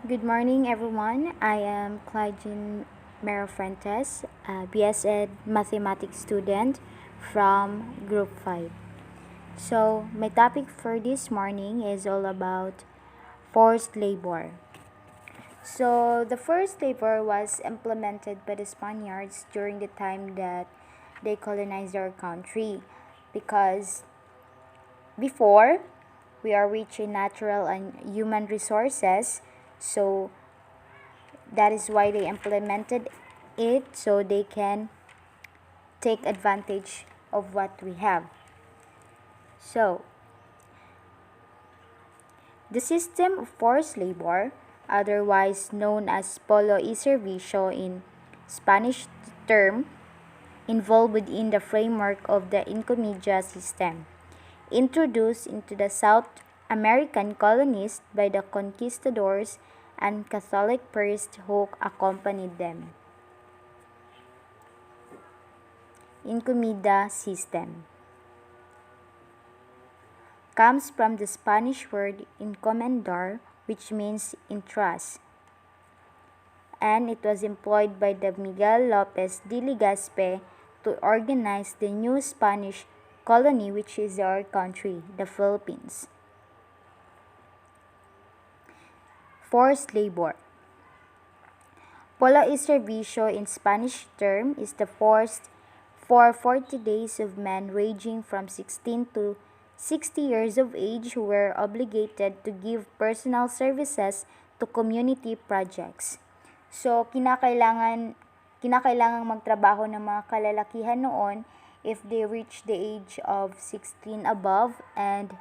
Good morning, everyone. I am Claudine Merofuentes, a BS Ed Mathematics student from Group 5. So, my topic for this morning is all about forced labor. So, the forced labor was implemented by the Spaniards during the time that they colonized our country because before we are rich in natural and human resources, so that is why they implemented it so they can take advantage of what we have. So, the system of forced labor, otherwise known as polo y servicio in Spanish term, involved within the framework of the Incomedia system, introduced into the South American colonies by the conquistadors and Catholic priests who accompanied them. Encomida system comes from the Spanish word encomendar, which means entrust, and it was employed by the Miguel Lopez de Legazpi to organize the new Spanish colony, which is our country, the Philippines. Forced labor. Polo y servicio in Spanish term is the forced for 40 days of men ranging from 16 to 60 years of age who were obligated to give personal services to community projects. So, kinakailangang magtrabaho ng mga kalalakihan noon if they reach the age of 16 above and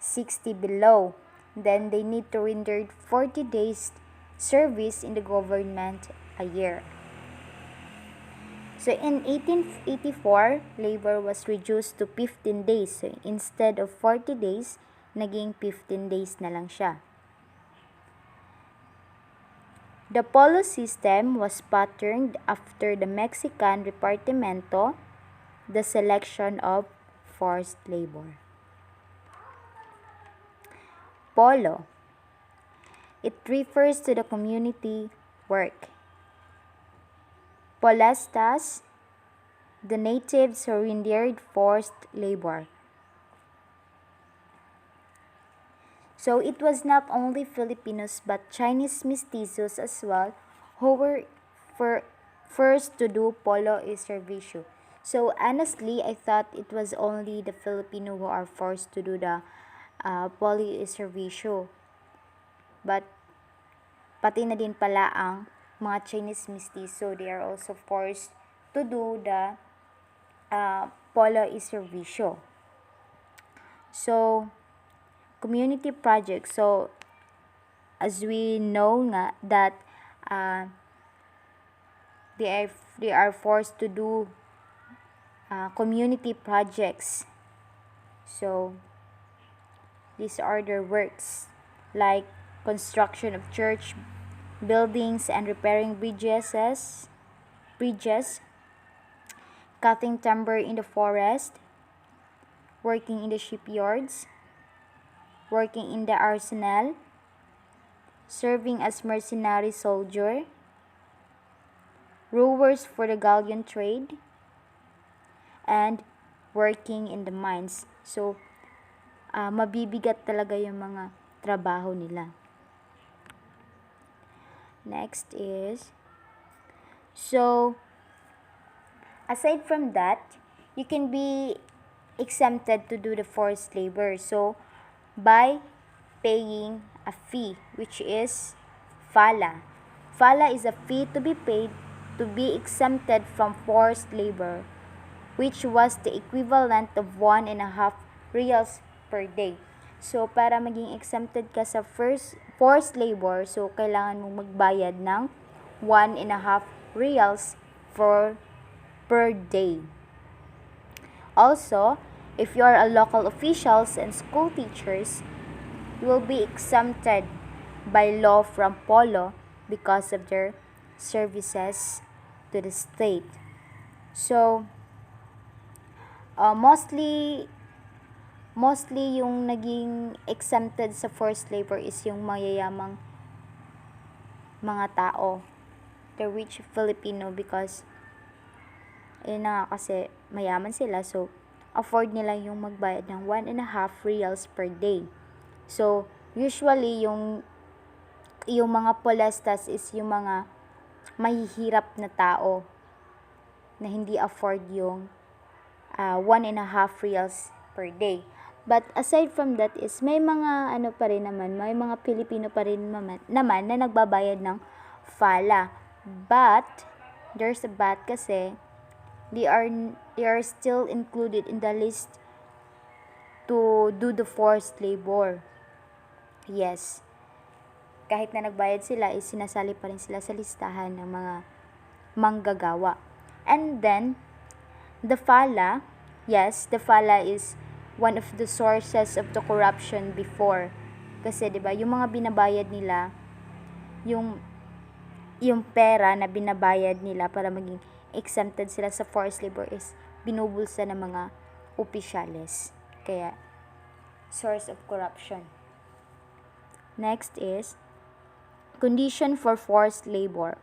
60 below. Then they need to render 40 days service in the government a year. So in 1884, labor was reduced to 15 days. So instead of 40 days, naging 15 days na lang siya. The polo system was patterned after the Mexican repartimento, the selection of forced labor. Polo. It refers to the community work. Polastas, the natives who rendered forced labor. So it was not only Filipinos but Chinese mestizos as well who were first to do polo y servicio. So honestly, I thought it was only the Filipino who are forced to do the polo y servicio. But pati na din pala ang mga Chinese mestizo, they are also forced to do the polo y servicio. So, community projects. So, as we know nga that they are forced to do community projects. So, these are their works like construction of church buildings and repairing bridges, cutting timber in the forest, working in the shipyards, working in the arsenal, serving as mercenary soldier, rowers for the galleon trade, and working in the mines. So, mabibigat talaga yung mga trabaho nila. Next is, so, aside from that, you can be exempted to do the forced labor. So, by paying a fee, which is fala. Fala is a fee to be paid to be exempted from forced labor, which was the equivalent of 1.5 reals per day. So, para maging exempted ka sa forced labor, so kailangan mong magbayad ng 1.5 reals per day. Also, if you are a local officials and school teachers, you will be exempted by law from polo because of their services to the state. So, mostly yung naging exempted sa forced labor is yung mayayamang mga tao, the rich Filipino, because yun na nga kasi mayaman sila, so afford nila yung magbayad ng 1.5 reals per day. So usually yung mga polestas is yung mga mahihirap na tao na hindi afford yung 1.5 reals per day. But aside from that is may mga ano pa rin naman, may mga Pilipino pa rin naman na nagbabayad ng FALA. But there's a but kasi they are still included in the list to do the forced labor. Yes. Kahit na nagbayad sila, is sinasali pa rin sila sa listahan ng mga manggagawa. And then the FALA, yes, the FALA is one of the sources of the corruption before. Kasi 'di ba, yung mga binabayad nila, yung pera na binabayad nila para maging exempted sila sa forced labor is binubulsa ng mga opisyales. Kaya source of corruption. Next is condition for forced labor.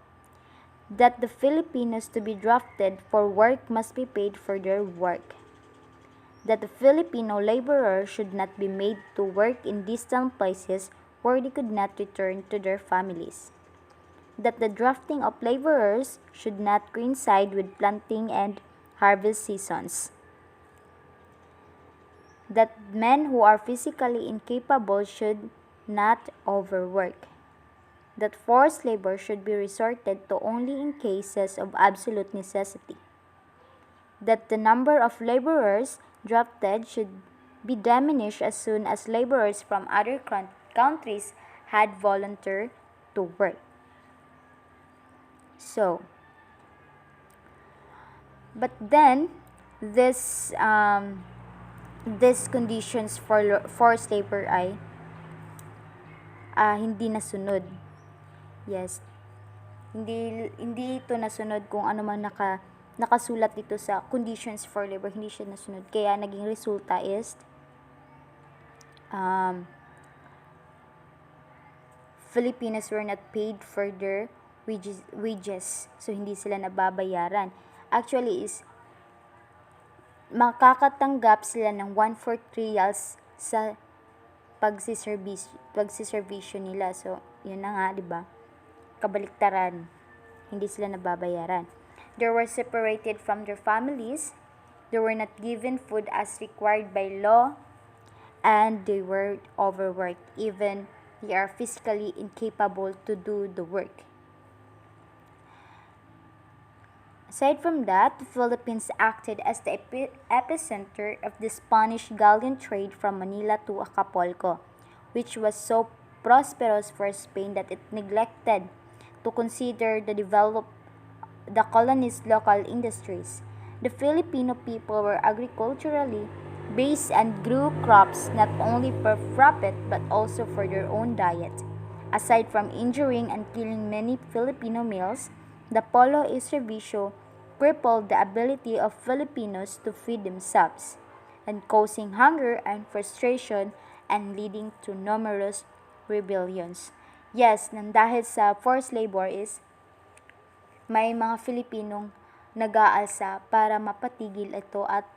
That the Filipinos to be drafted for work must be paid for their work. That the Filipino laborer should not be made to work in distant places where they could not return to their families. That the drafting of laborers should not coincide with planting and harvest seasons. That men who are physically incapable should not overwork. That forced labor should be resorted to only in cases of absolute necessity. That the number of laborers drafted should be diminished as soon as laborers from other countries had volunteered to work. So, but then this conditions for forced labor ay hindi nasunod. Yes. Hindi ito nasunod kung ano man nakasulat dito sa conditions for labor, hindi siya nasunod. Kaya naging resulta is Filipinos were not paid for their wages. So hindi sila nababayaran. Actually is makakatanggap sila ng 1/4 reals sa pagsiservisyo nila. So yun na nga, 'di ba? Kabaliktaran, hindi sila nababayaran. They were separated from their families, they were not given food as required by law, and they were overworked, even they are physically incapable to do the work. Aside from that, the Philippines acted as the epicenter of the Spanish galleon trade from Manila to Acapulco, which was so prosperous for Spain that it neglected to consider the colony's local industries. The Filipino people were agriculturally based and grew crops not only for profit but also for their own diet. Aside from injuring and killing many Filipino males, the Polo Servicio crippled the ability of Filipinos to feed themselves, and causing hunger and frustration and leading to numerous rebellions. Yes, nang dahil sa forced labor is may mga Filipinong nag-aalsa para mapatigil ito at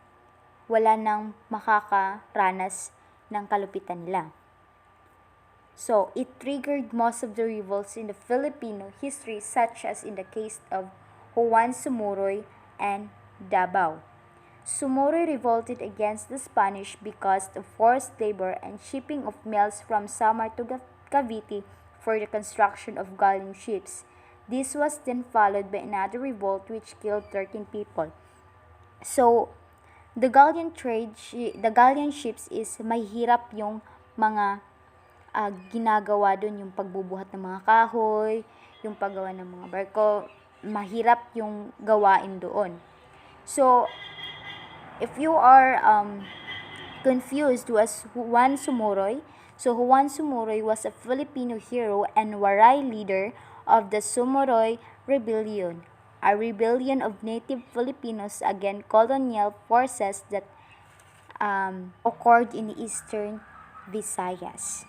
wala nang makakaranas ng kalupitan nila. So, it triggered most of the revolts in the Filipino history, such as in the case of Juan Sumuroy and Davao. Sumuroy revolted against the Spanish because of forced labor and shipping of mails from Samar to Cavite for the construction of galleon ships. This was then followed by another revolt which killed 13 people. So, the galleon ships is mahirap yung mga ginagawa doon, yung pagbubuhat ng mga kahoy, yung paggawa ng mga barko, mahirap yung gawain doon. So, if you are confused was Juan Sumuroy, so Juan Sumuroy was a Filipino hero and waray leader of the Sumuroy Rebellion, a rebellion of native Filipinos against colonial forces that occurred in the eastern Visayas.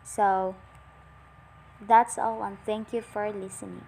So, That's all, and thank you for listening.